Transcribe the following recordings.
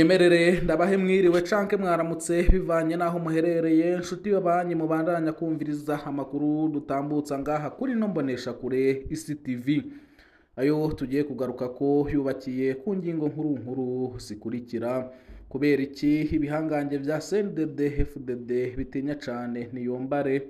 munyemerere ndabahe mwiriwe canke mwaramutse bivanye naho muherereye nshuti y'abanyi mubandanya kumviriza amakuru dutambutsa ngaha kuri no mbonesha kure isi TV. Ayo tugiye kugaruka ko yubakiye ku ngingo nkuru zikurikira. Kubera iki ibihangange vya CNDD FDD bitinya cane Niyombare,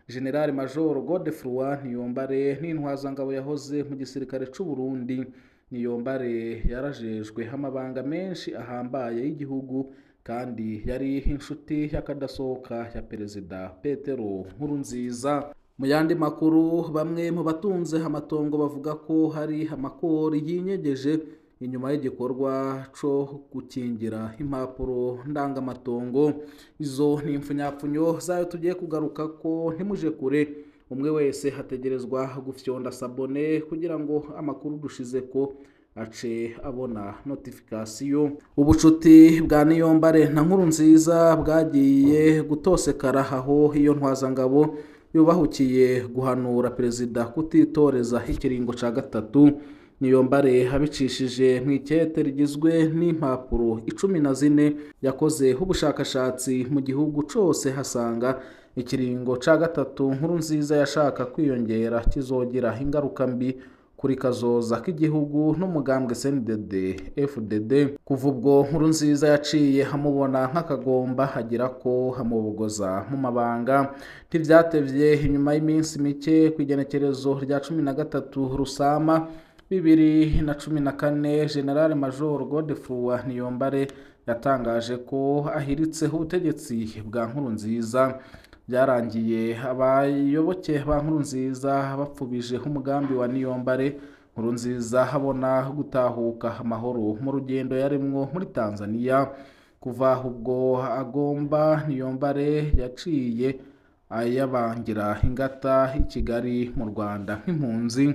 General Major Godefroid Niyombare n'intwazangabo yahoze mu gisirikare c'u Burundi. Niyombare yarajejwe amabanga menshi ahambaye y'igihugu kandi yari inshuti y'akadasohoka ya Perezida Petero Nkurunziza. Mu yandi makuru, bamwe mu batunze amatongo bavuga ko hari amakori yinyegeje inyuma y'igikorwa co gukingira impapuro ndangamatongo. Izo ni impfunyapfunyo zayo tugiye kugaruka ko, ntimuje kure. Umwe wese hategerezwa gufyonda sabone kugira ngo amakuru dushize ko ace abona notification. Ubucuti bwa Niyombare na Nkurunziza bwagiye gutosekara aho iyo ntwazangabo yubahukiye guhanura Perezida kutitoreza ikiringo ca gatatu. Niyombare habicishije mw'ikete rigizwe n'impapuro 14 yakoze ubushakashatsi mu gihugu cose, hasanga ikiringo ca gatatu Nkurunziza yashaka kwiyongera kizogira ingaruka mbi kuri kazoza k'igihugu n'umugambwe CNDD FDD. Kuva ubwo Nkurunziza yaciye hamubona nk'akagomba hagira ko hamubogoza mu mabanga. Ntivyatevye, inyuma y'iminsi mike kw'igenekerezo rya 13 Rusama 2014, General Major Godefroid Niyombare yatangaje ko ahiritse ubutegetsi bwa Nkurunziza. Byarangiye abayoboke ba Nkurunziza bapfubije umugambi wa Niyombare. Nkurunziza habona gutahuka amahoro mu rugendo yarimwo muri Tanzania. Kuva ubwo agomba Niyombare yaciye ayabangira ingata i Kigali mu Rwanda nk'impunzi.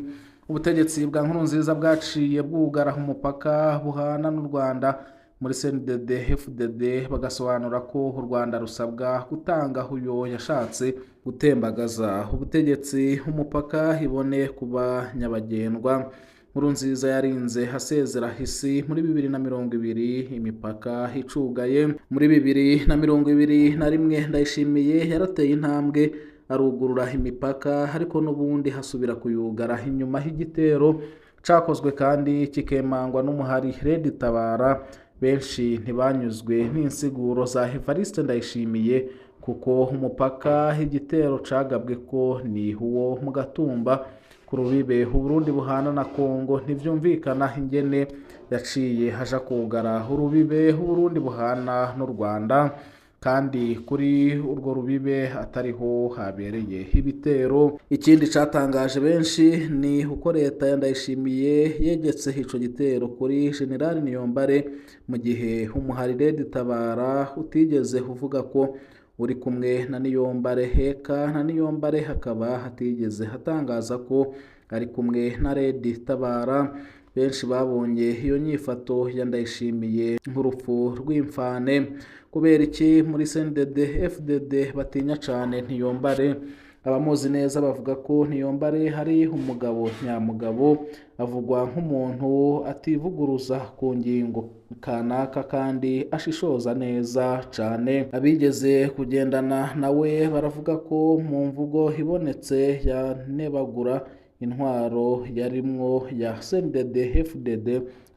Ubutegetsi bwa Nkurunziza bwaciye bwugara umupaka buhana n'u Rwanda. Muri CNDD FDD bagasobanura ko u Rwanda rusabwa gutanga uyo yashatse gutembagaza ubutegetsi umupaka ibone kuba nyabagendwa. Nkurunziza yarinze hasezera hisi muri 2020 imipaka icugaye. Muri 2021 Ndayishimiye yarateye intambwe arugurura imipaka, ariko n'ubundi hasubira kuyugara inyuma y'igitero cakozwe kandi kikemangwa n'umuhari Red Tabara. Benshi ntibanyuzwe n'insiguro za Evariste Ndayishimiye kuko umupaka igitero cagabwe ko ni uwo mu Gatumba ku rubibe Burundi buhana na Kongo. Ntivyumvikana ingene yaciye haja kugara urubibe Burundi buhana n'u Rwanda, kandi kuri urwo rubibe atariho habereye ibitero. Ikindi catangaje benshi ni uko leta ya Ndayishimiye yegetse ico gitero kuri General Niyombare, mu gihe umuhari Red Tabara utigeze uvuga ko uri kumwe na Niyombare. Heka na Niyombare hakaba hatigeze hatangaza ko ari kumwe na Red Tabara. Benshi babonye iyo nyifato ya Ndayishimiye nk'urupfu rw'imfane. Kubera iki muri CNDD FDD batinya cane Niyombare? Abamuzi neza bavuga ko Niyombare hari umugabo nyamugabo, avugwa nk'umuntu ativuguruza ku ngingo kanaka kandi ashishoza neza cane. Abigeze kugendana nawe baravuga ko mu mvugo ibonetse yanebagura intwaro yarimwo ya CNDD FDD,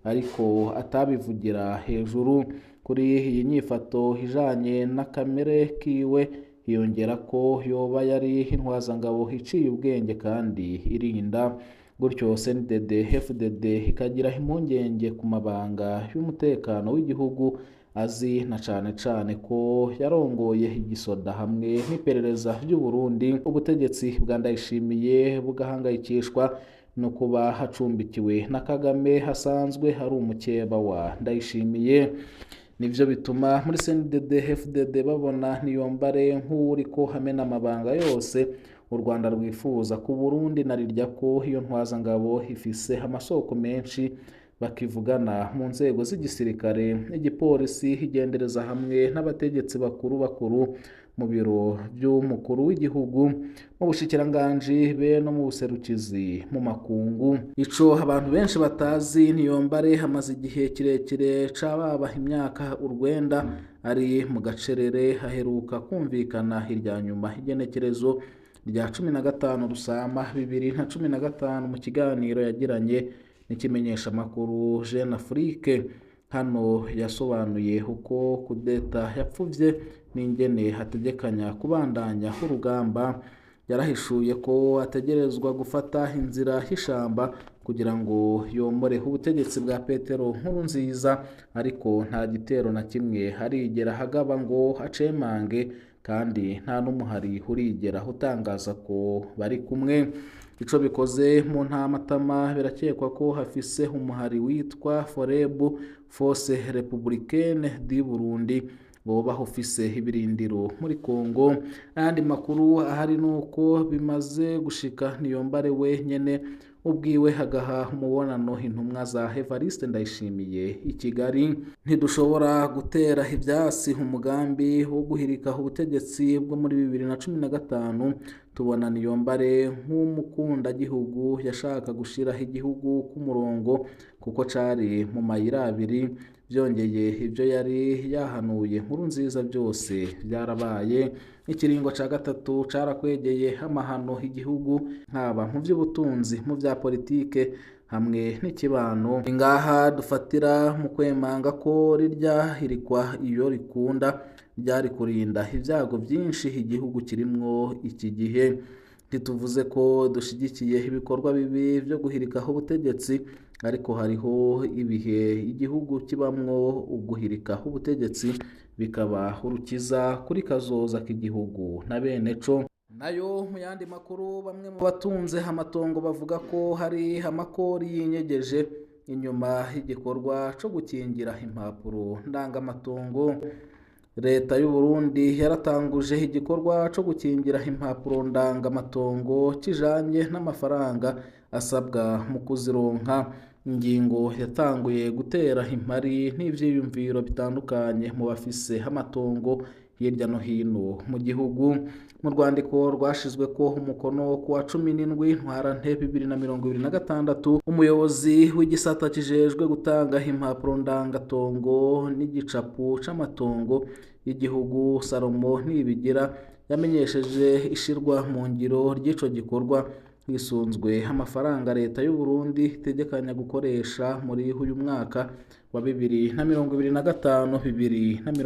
ariko atabivugira hejuru. Kuri iyi nyifato ijanye na kamere kiwe hiyongera ko yoba yari intwazangabo iciye ubwenge kandi irinda. Gutyo CNDD FDD ikagira impungenge ku mabanga y'umutekano w'igihugu azi, na cane ko yarongoye igisoda hamwe n'iperereza ry'u Burundi. Ubutegetsi bwa Ndayishimiye bugahangayikishwa no kuba hacumbikiwe na Kagame hasanzwe hari umukeba wa Ndayishimiye. Nivyo bituma muri CNDD FDD babona Niyombare nk'uriko hamena amabanga yose u Rwanda rwifuza ku Burundi, narirya ko iyo ntwazangabo ifise amasoko menshi. Bakivugana mu nzego z'igisirikare, igipolisi, igendereza hamwe n'abategetsi bakuru mu biro by'umukuru w'igihugu, mu bushikiranganji be no mu buserukizi mu makungu. Ico abantu benshi batazi, Niyombare hamaze igihe kirekire cababa imyaka urwenda ari mu gacerere. Haheruka kumvikana hirya nyuma igenekerezo rya 15 Rusama 2015 mu kiganiro yagiranye n'ikimenyesha makuru Jeune Afrique. Hano yasobanuye uko kudeta yapfuvye n'ingene hategekanya kubandanya urugamba. Yarahishuye ko ategerezwa gufata inzira y'ishamba kugira ngo yomore ubutegetsi bwa Petero Nkurunziza, ariko nta gitero na kimwe harigera hagaba ngo acemange, kandi nta n'umuhari urigera utangaza ko bari kumwe. Ico bikoze mu Ntamatama birakekwa ko hafise umuhari witwa Forebu, Force Républicaine du Burundi, boba ufise ibirindiro muri Kongo. Ayandi makuru ahari nuko bimaze gushika Niyombare wenyene ubwiwe hagaha umubonano intumwa za Evariste Ndayishimiye i Kigali. Ntidushobora gutera ivyasi umugambi wo guhirika ubutegetsi bwo muri 2015. Tubona Niyombare nk'umukunda gihugu yashaka gushiraho igihugu ku murongo kuko cari mu mayira abiri. Byongeye ibyo yari yahanuye Nkurunziza byose byarabaye. Ikiringo ca gatatu carakwegeye amahano igihugu, nkaba mu by'ubutunzi, mu bya politike hamwe n'ikibano. Ingaha dufatira mu kwemanga ko rirya hirikwa iyo rikunda ryari kurinda ibyago byinshi igihugu kirimwo iki gihe. Ntituvuze ko dushigikiye ibikorwa bibi byo guhirikaho ubutegetsi, ariko hariho ibihe igihugu kibamwo uguhirikaho ubutegetsi bikaba urukiza kuri kazoza k'igihugu na bene co. Nayo mu yandi makuru, bamwe mu batunze amatongo bavuga ko hari amakori yinyegeje inyuma y'igikorwa co gukingira impapuro ndangamatongo. Leta y'u Burundi yaratanguje igikorwa co gukingira impapuro ndangamatongo kijanye n'amafaranga asabwa mu kuzironka. Ingingo yatanguye gutera impari n'ivyiyumviro bitandukanye mu bafise amatongo hirya no hino mu gihugu. Mu rwandiko rwashizwe ko umukono ku wa 17 Ntwarante 2026, umuyobozi w'igisata kijejwe gutanga impapuro ndangatongo n'igicapu c'amatongo y'igihugu Salomo Nibigira yamenyesheje ishirwa mu ngiro ry'ico gikorwa hisunzwe amafaranga leta y'u Burundi itegekanya gukoresha muri uyu mwaka wa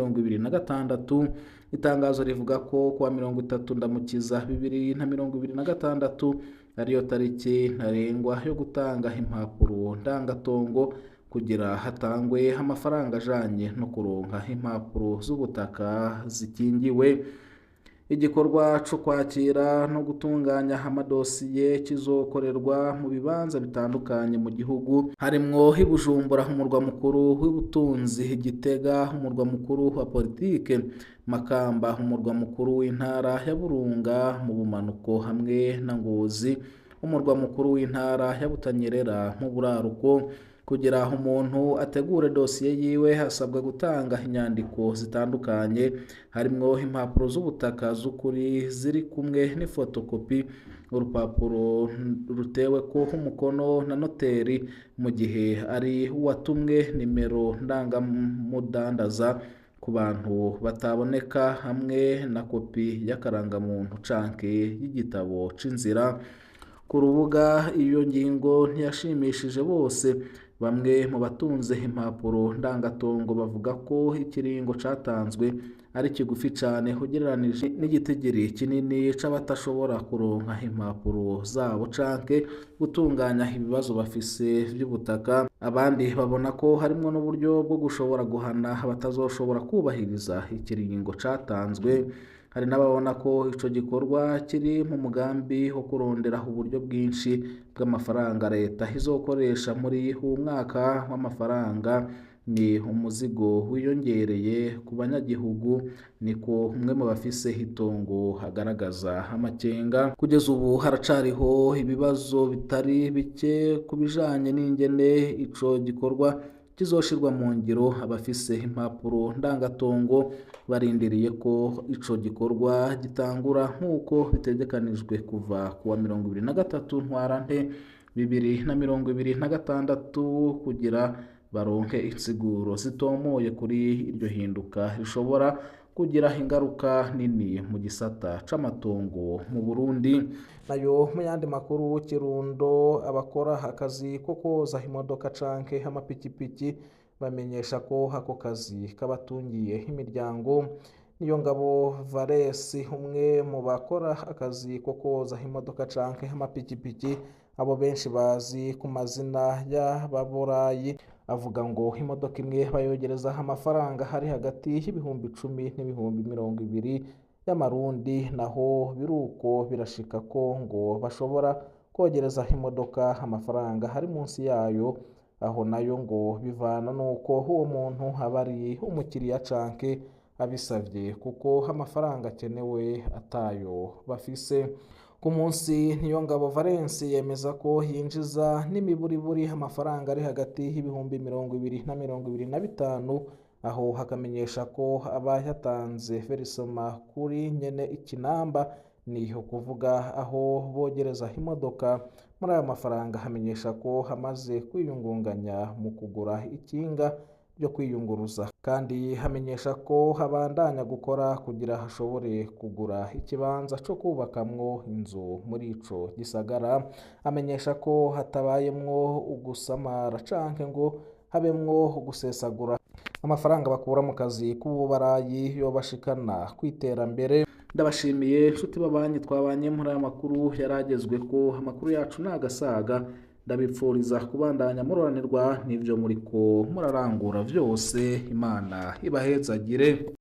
2025-2026. Itangazo rivuga ko kuwa 30 Ndamukiza 2026 ariyo tariki ntarengwa yo gutanga impapuro ndangatongo kugira hatangwe amafaranga ajanye no kuronka impapuro z'ubutaka zikingiwe. Igikorwa cyo kwakira no gutunganya amadosiye kizokorerwa mu bibanza bitandukanye mu gihugu, harimwo i Bujumbura umurwa mukuru w'ubutunzi, Gitega umurwa mukuru wa politike, Makamba umurwa mukuru w'intara ya Burunga mu bumanuko, hamwe na Ngozi umurwa mukuru w'intara ya Butanyerera mu buraruko. Kugira umuntu ategure dosiye yiwe hasabwa gutanga inyandiko zitandukanye, harimwo impapuro z'ubutaka z'ukuri ziri kumwe n'ifotokopi, urupapuro rutewe ko umukono na noteri mu gihe ari uwatumwe, nimero ndangamudandaza ku bantu bataboneka, hamwe na kopi y'akarangamuntu canke y'igitabo c'inzira. Ku rubuga iyo ngingo ntiyashimishije bose. Bamwe mu batunze impapuro ndangatongo bavuga ko ikiringo catanzwe ari kigufi cane ugereranije n'igitigiri kinini c'abatashobora kuronka impapuro zabo canke gutunganya ibibazo bafise by'ubutaka. Abandi babona ko harimwo n'uburyo bwo gushobora guhana abatazoshobora kubahiriza ikiringo catanzwe. Hari n'ababona ko ico gikorwa kiri mu mugambi wo kurondera uburyo bwinshi bw'amafaranga leta izokoresha muri uwo mwaka w'amafaranga. Ni umuzigo wiyongereye ku banyagihugu, niko umwe mu bafise itongo agaragaza amakenga. Kugeza ubu haracariho ibibazo bitari bike ku bijanye n'ingene ico gikorwa kizoshirwa mu ngiro. Abafise impapuro ndangatongo barindiriye ko ico gikorwa gitangura nk'uko bitegekanijwe kuva kuwa 23 Ntwarante 2026 kugira baronke insiguro zitomoye kuri iryo hinduka rishobora kugira ingaruka nini mu gisata c'amatongo mu Burundi. Nayo mu yandi makuru, Kirundo abakora akazi ko koza imodoka canke amapikipiki bamenyesha ko ako kazi kabatungiye imiryango. Niyongabo Valesi, umwe mu bakora akazi ko koza imodoka canke amapikipiki, abo benshi bazi ku mazina y'Ababurayi, avuga ngo imodoka imwe bayogereza amafaranga hari hagati y'ibihumbi 10 n'ibihumbi 20 y'amarundi, naho biruko birashika ko ngo bashobora kogereza imodoka amafaranga hari munsi yayo. Aho nayo ngo bivana nuko uwo muntu aba ari umukiriya canke abisavye, kuko amafaranga akenewe atayo bafise. Ku munsi, Niyongabo Valens yemeza ko yinjiza n'imiburiburi amafaranga ari hagati y'ibihumbi 20 na 25, aho hakamenyesha ko aba yatanze verisoma kuri nyene ikinamba, niho kuvuga aho bogereza imodoka. Muri ayo mafaranga hamenyesha ko hamaze kwiyungunganya mu kugura ikinga ryo kwiyunguruza, kandi hamenyesha ko habandanya gukora kugira hashobore kugura ikibanza co kubakamwo inzu muri ico gisagara. Amenyesha ko hatabayemwo ugusamara canke ngo habemwo gusesagura amafaranga bakura mu kazi k'ububarayi yobashikana kwiterambere. Ndabashimiye nshuti babanyi twabanye muri aya makuru yaragezwe ko. Amakuru yacu nagasaga, ndabipfuriza kubandanya muroranirwa n'ivyo muriko murarangura vyose. Imana ibahezagire.